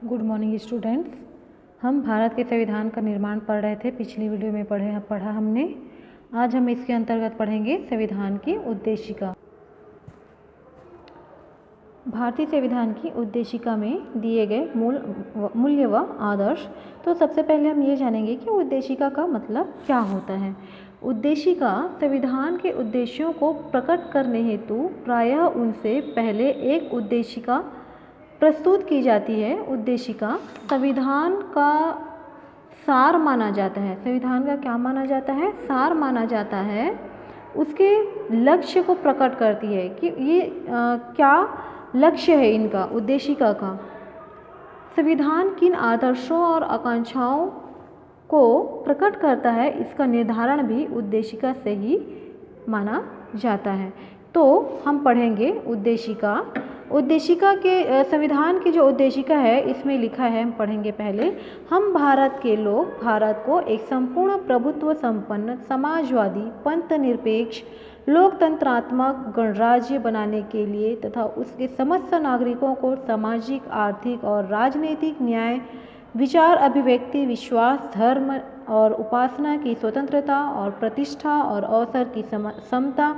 Good morning students. हम भारत के संविधान का निर्माण पढ़ रहे थे। पिछली वीडियो में पढ़ा हमने। आज हम इसके अंतर्गत पढ़ेंगे संविधान की उद्देशिका। भारतीय संविधान की उद्देशिका में दिए गए मूल्य व आदर्श। तो सबसे पहले हम ये जानेंगे कि उद्देशिका का मतलब क्या होता है। उद्देशिका संविधान के उद्देश्यों को प्रकट करने हेतु प्रायः उनसे पहले एक उद्देशिका प्रस्तुत की जाती है। उद्देशिका संविधान का सार माना जाता है। संविधान का क्या माना जाता है? सार माना जाता है। उसके लक्ष्य को प्रकट करती है कि ये क्या लक्ष्य है इनका, उद्देशिका का। संविधान किन आदर्शों और आकांक्षाओं को प्रकट करता है, इसका निर्धारण भी उद्देशिका से ही माना जाता है। तो हम पढ़ेंगे उद्देशिका। उद्देशिका के संविधान की जो उद्देशिका है इसमें लिखा है, हम पढ़ेंगे पहले। हम भारत के लोग भारत को एक संपूर्ण प्रभुत्व संपन्न समाजवादी पंथ निरपेक्ष लोकतंत्रात्मक गणराज्य बनाने के लिए तथा उसके समस्त नागरिकों को सामाजिक आर्थिक और राजनीतिक न्याय विचार अभिव्यक्ति विश्वास धर्म और उपासना की स्वतंत्रता और प्रतिष्ठा और अवसर की समता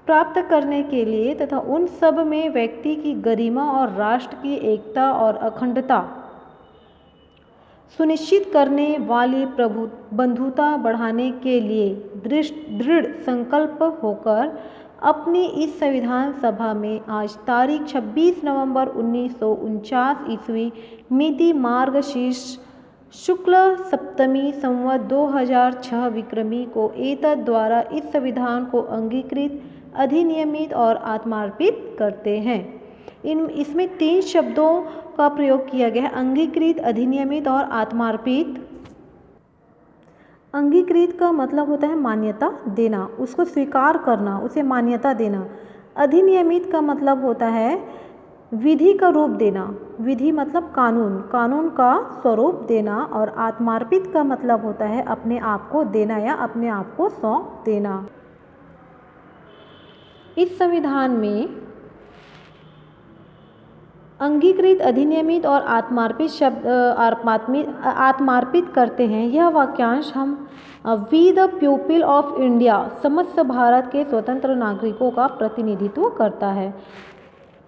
प्राप्त करने के लिए तथा उन सब में व्यक्ति की गरिमा और राष्ट्र की एकता और अखंडता सुनिश्चित करने वाली बंधुता बढ़ाने के लिए दृढ़ संकल्प होकर अपनी इस संविधान सभा में आज तारीख 26 नवंबर 1949 ईस्वी मिति मार्गशीर्ष शुक्ल सप्तमी संवत 2006 विक्रमी को एतद द्वारा इस संविधान को अंगीकृत अधिनियमित और आत्मार्पित करते हैं। इसमें 3 शब्दों का प्रयोग किया गया है, अंगीकृत, अधिनियमित और आत्मार्पित। अंगीकृत का मतलब होता है मान्यता देना, उसको स्वीकार करना, उसे मान्यता देना। अधिनियमित का मतलब होता है विधि का रूप देना, विधि मतलब कानून, कानून का स्वरूप देना। और आत्मार्पित का मतलब होता है अपने आप को देना या अपने आप को सौंप देना। इस संविधान में अंगीकृत, अधिनियमित और आत्मार्पित शब्द आत्मार्पित करते हैं। यह वाक्यांश हम we the people of India समस्त भारत के स्वतंत्र नागरिकों का प्रतिनिधित्व करता है।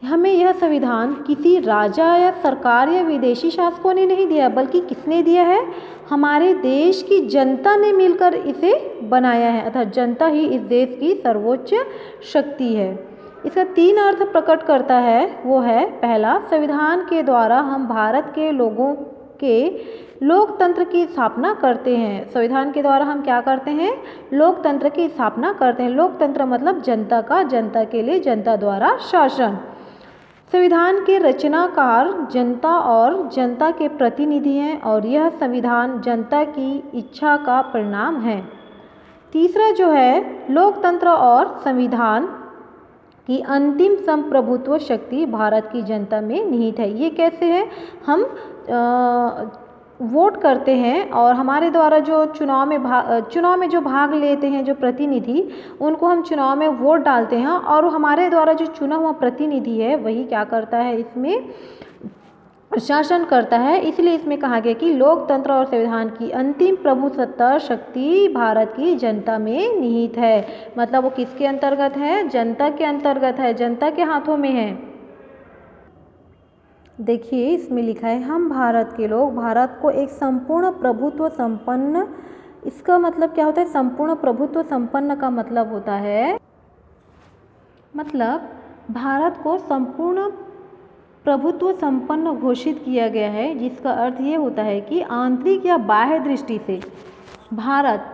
हमें यह संविधान किसी राजा या सरकार या विदेशी शासकों ने नहीं दिया, बल्कि किसने दिया है? हमारे देश की जनता ने मिलकर इसे बनाया है, अर्थात जनता ही इस देश की सर्वोच्च शक्ति है। इसका 3 अर्थ प्रकट करता है, वो है पहला, संविधान के द्वारा हम भारत के लोगों के लोकतंत्र की स्थापना करते हैं। संविधान के द्वारा हम क्या करते हैं? लोकतंत्र की स्थापना करते हैं। लोकतंत्र मतलब जनता का, जनता के लिए, जनता द्वारा शासन। संविधान के रचनाकार जनता और जनता के प्रतिनिधि हैं और यह संविधान जनता की इच्छा का परिणाम है। तीसरा जो है, लोकतंत्र और संविधान की अंतिम संप्रभुत्व शक्ति भारत की जनता में निहित है। ये कैसे है? हम वोट करते हैं और हमारे द्वारा जो चुनाव में जो भाग लेते हैं जो प्रतिनिधि, उनको हम चुनाव में वोट डालते हैं और हमारे द्वारा जो चुना हुआ प्रतिनिधि है वही क्या करता है? इसमें शासन करता है। इसलिए इसमें कहा गया कि लोकतंत्र और संविधान की अंतिम प्रभुसत्ता शक्ति भारत की जनता में निहित है। मतलब वो किसके अंतर्गत है? जनता के अंतर्गत है, जनता के हाथों में है। देखिए इसमें लिखा है, हम भारत के लोग भारत को एक संपूर्ण प्रभुत्व संपन्न। इसका मतलब क्या होता है? संपूर्ण प्रभुत्व संपन्न का मतलब होता है, मतलब भारत को संपूर्ण प्रभुत्व संपन्न घोषित किया गया है, जिसका अर्थ ये होता है कि आंतरिक या बाह्य दृष्टि से भारत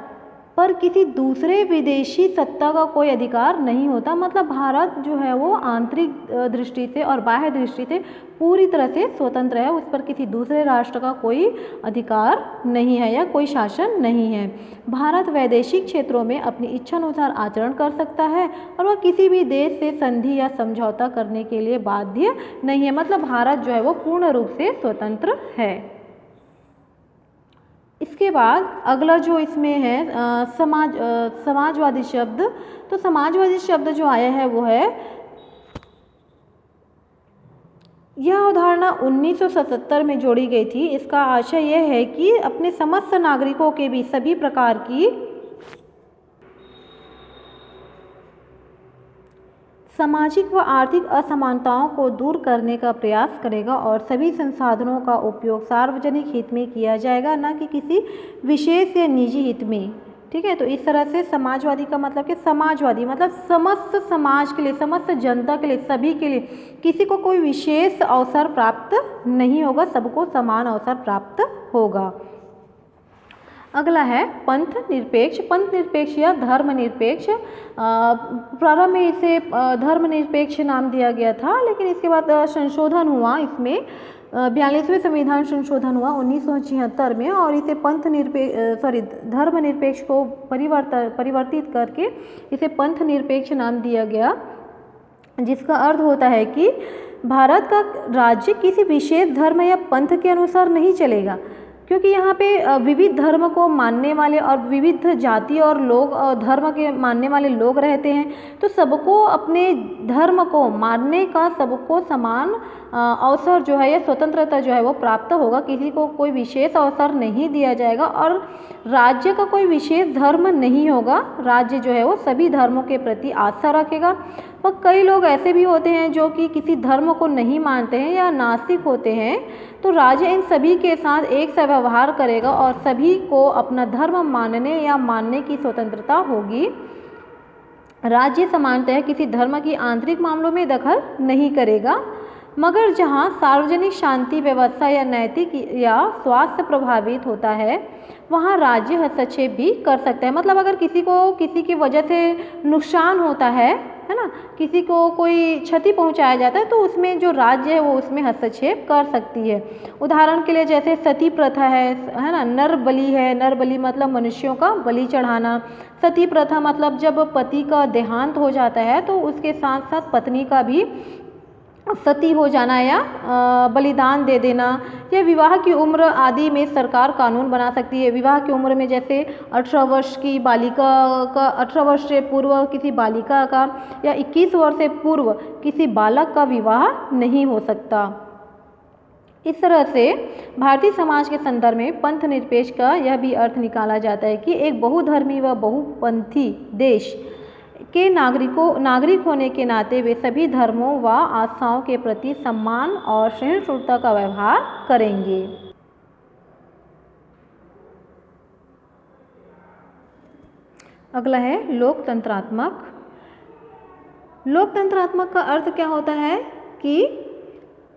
पर किसी दूसरे विदेशी सत्ता का कोई अधिकार नहीं होता। मतलब भारत जो है वो आंतरिक दृष्टि से और बाह्य दृष्टि से पूरी तरह से स्वतंत्र है, उस पर किसी दूसरे राष्ट्र का कोई अधिकार नहीं है या कोई शासन नहीं है। भारत वैदेशिक क्षेत्रों में अपनी इच्छा अनुसार आचरण कर सकता है और वह किसी भी देश से संधि या समझौता करने के लिए बाध्य नहीं है। मतलब भारत जो है वो पूर्ण रूप से स्वतंत्र है। इसके बाद अगला जो इसमें है समाजवादी शब्द। तो समाजवादी शब्द जो आया है वो है यह अवधारणा 1977 में जोड़ी गई थी। इसका आशय यह है कि अपने समस्त नागरिकों के बीच सभी प्रकार की सामाजिक व आर्थिक असमानताओं को दूर करने का प्रयास करेगा और सभी संसाधनों का उपयोग सार्वजनिक हित में किया जाएगा, न कि किसी विशेष या निजी हित में। ठीक है, तो इस तरह से समाजवादी का मतलब कि समाजवादी मतलब समस्त समाज के लिए, समस्त जनता के लिए, सभी के लिए, किसी को कोई विशेष अवसर प्राप्त नहीं होगा, सबको समान अवसर प्राप्त होगा। अगला है पंथ निरपेक्ष। पंथ निरपेक्ष या धर्मनिरपेक्ष। प्रारंभ में इसे धर्मनिरपेक्ष नाम दिया गया था, लेकिन इसके बाद संशोधन हुआ, इसमें 42वें संविधान संशोधन हुआ 1976 में, और इसे धर्मनिरपेक्ष को परिवर्तित करके इसे पंथ निरपेक्ष नाम दिया गया, जिसका अर्थ होता है कि भारत का राज्य किसी विशेष धर्म या पंथ के अनुसार नहीं चलेगा, क्योंकि यहाँ पे विविध धर्म को मानने वाले और विविध जाति और लोग धर्म के मानने वाले लोग रहते हैं, तो सबको अपने धर्म को मानने का, सबको समान अवसर जो है या स्वतंत्रता जो है वो प्राप्त होगा, किसी को कोई विशेष अवसर नहीं दिया जाएगा, और राज्य का कोई विशेष धर्म नहीं होगा। राज्य जो है वो सभी धर्मों के प्रति आस्था रखेगा। पर कई लोग ऐसे भी होते हैं जो कि किसी धर्म को नहीं मानते हैं या नास्तिक होते हैं, तो राज्य इन सभी के साथ एक सा व्यवहार करेगा और सभी को अपना धर्म मानने या मानने की स्वतंत्रता होगी। राज्य सामान्यतः किसी धर्म की आंतरिक मामलों में दखल नहीं करेगा, मगर जहाँ सार्वजनिक शांति व्यवस्था या नैतिक या स्वास्थ्य प्रभावित होता है, वहाँ राज्य हस्तक्षेप भी कर सकता है। मतलब अगर किसी को किसी की वजह से नुकसान होता है ना, किसी को कोई क्षति पहुंचाया जाता है, तो उसमें जो राज्य है वो उसमें हस्तक्षेप कर सकती है। उदाहरण के लिए जैसे सती प्रथा है ना, नर बलि है। नर बलि मतलब मनुष्यों का बलि चढ़ाना। सती प्रथा मतलब जब पति का देहांत हो जाता है तो उसके साथ साथ पत्नी का भी सती हो जाना या बलिदान दे देना, या विवाह की उम्र आदि में सरकार कानून बना सकती है। विवाह की उम्र में जैसे 18 वर्ष की बालिका का, 18 वर्ष से पूर्व किसी बालिका का या 21 वर्ष से पूर्व किसी बालक का विवाह नहीं हो सकता। इस तरह से भारतीय समाज के संदर्भ में पंथ निरपेक्ष का यह भी अर्थ निकाला जाता है कि एक बहुधर्मी व बहुपंथी देश के नागरिक होने के नाते वे सभी धर्मों व आस्थाओं के प्रति सम्मान और सहिष्णुता का व्यवहार करेंगे। अगला है लोकतंत्रात्मक। लोकतंत्रात्मक का अर्थ क्या होता है कि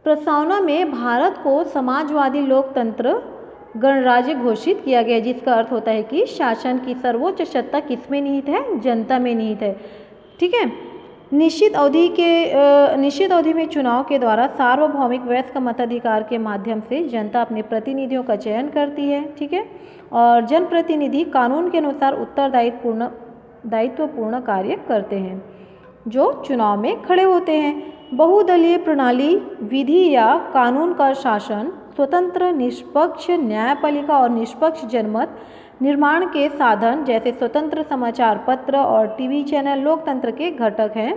प्रस्तावना में भारत को समाजवादी लोकतंत्र गणराज्य घोषित किया गया, जिसका अर्थ होता है कि शासन की सर्वोच्च सत्ता किसमें निहित है? जनता में निहित है। ठीक है, निश्चित अवधि में चुनाव के द्वारा सार्वभौमिक वयस्क मताधिकार के माध्यम से जनता अपने प्रतिनिधियों का चयन करती है। ठीक है, और जनप्रतिनिधि कानून के अनुसार दायित्वपूर्ण कार्य करते हैं जो चुनाव में खड़े होते हैं। बहुदलीय प्रणाली, विधि या कानून का शासन, स्वतंत्र निष्पक्ष न्यायपालिका और निष्पक्ष जनमत निर्माण के साधन जैसे स्वतंत्र समाचार पत्र और टीवी चैनल लोकतंत्र के घटक हैं।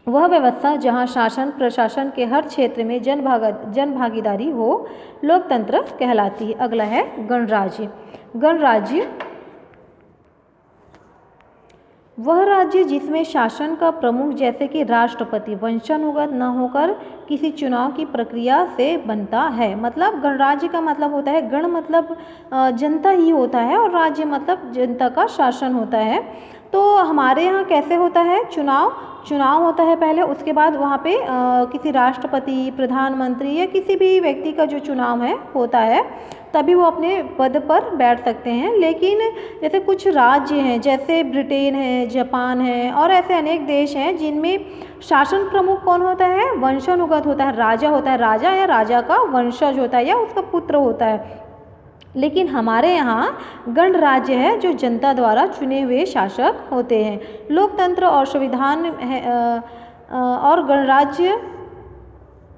वह व्यवस्था जहां शासन प्रशासन के हर क्षेत्र में जनभागीदारी हो, लोकतंत्र कहलाती है। अगला है गणराज्य। गणराज्य वह राज्य जिसमें शासन का प्रमुख जैसे कि राष्ट्रपति वंशानुगत न होकर किसी चुनाव की प्रक्रिया से बनता है। मतलब गणराज्य का मतलब होता है, गण मतलब जनता ही होता है और राज्य मतलब जनता का शासन होता है। तो हमारे यहाँ कैसे होता है? चुनाव होता है पहले, उसके बाद वहाँ पे किसी राष्ट्रपति, प्रधानमंत्री या किसी भी व्यक्ति का जो चुनाव है होता है, तभी वो अपने पद पर बैठ सकते हैं। लेकिन जैसे कुछ राज्य हैं, जैसे ब्रिटेन है, जापान है और ऐसे अनेक देश हैं जिनमें शासन प्रमुख कौन होता है? वंशानुगत होता है, राजा होता है। राजा या राजा का वंशज होता है या उसका पुत्र होता है। लेकिन हमारे यहाँ गणराज्य है जो जनता द्वारा चुने हुए शासक होते हैं। लोकतंत्र और संविधान है और गणराज्य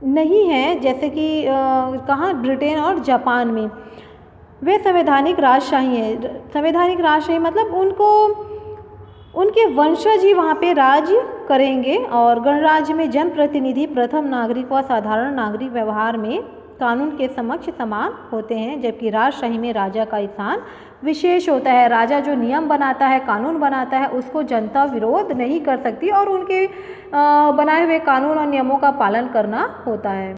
नहीं है, जैसे कि कहाँ? ब्रिटेन और जापान में। वे संवैधानिक राजशाही है। संवैधानिक राजशाही मतलब उनके वंशज ही वहाँ पे राज करेंगे। और गणराज्य में जनप्रतिनिधि प्रथम नागरिक व साधारण नागरिक व्यवहार में कानून के समक्ष समान होते हैं, जबकि राजशाही में राजा का स्थान विशेष होता है। राजा जो नियम बनाता है, कानून बनाता है, उसको जनता विरोध नहीं कर सकती और उनके बनाए हुए कानून और नियमों का पालन करना होता है।